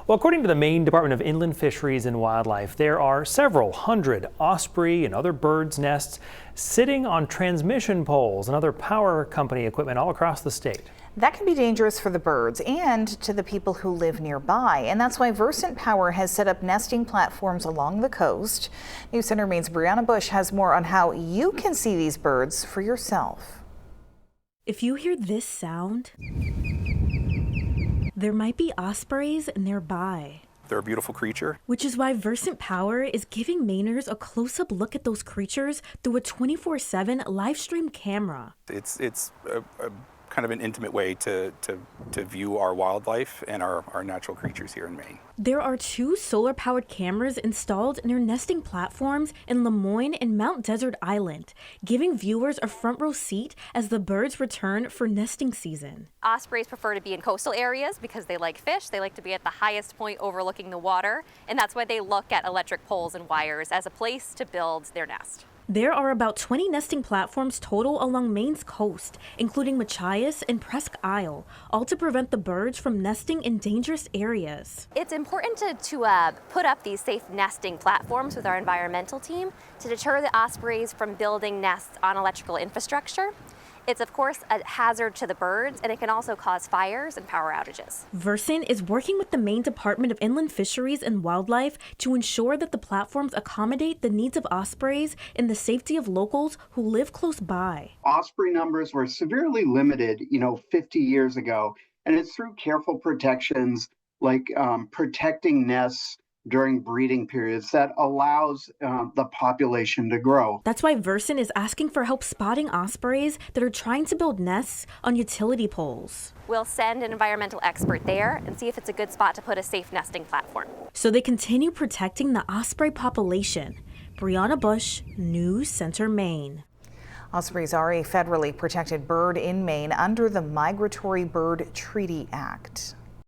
Well, according to the Maine Department of Inland Fisheries and Wildlife, there are several hundred osprey and other birds' nests sitting on transmission poles and other power company equipment all across the state. That can be dangerous for the birds and to the people who live nearby, and that's why Versant Power has set up nesting platforms along the coast. News Center Maine's Brianna Bush has more on how you can see these birds for yourself. If you hear this sound, there might be ospreys nearby. They're a beautiful creature. Which is why Versant Power is giving Mainers a close-up look at those creatures through a 24/7 live stream camera. It's a kind of an intimate way to view our wildlife and our natural creatures here in Maine. There are 2 solar-powered cameras installed near nesting platforms in Lamoine and Mount Desert Island, giving viewers a front-row seat as the birds return for nesting season. Ospreys prefer to be in coastal areas because they like fish. They like to be at the highest point overlooking the water, and that's why they look at electric poles and wires as a place to build their nest. There are about 20 nesting platforms total along Maine's coast, including Machias and Presque Isle, all to prevent the birds from nesting in dangerous areas. It's important to put up these safe nesting platforms with our environmental team to deter the ospreys from building nests on electrical infrastructure. It's of course a hazard to the birds, and it can also cause fires and power outages. Versant is working with the Maine Department of Inland Fisheries and Wildlife to ensure that the platforms accommodate the needs of ospreys and the safety of locals who live close by. Osprey numbers were severely limited, 50 years ago, and it's through careful protections like protecting nests during breeding periods that allows the population to grow. That's why Versant is asking for help spotting ospreys that are trying to build nests on utility poles. We'll send an environmental expert there and see if it's a good spot to put a safe nesting platform. So they continue protecting the osprey population. Brianna Bush, News Center, Maine. Ospreys are a federally protected bird in Maine under the Migratory Bird Treaty Act.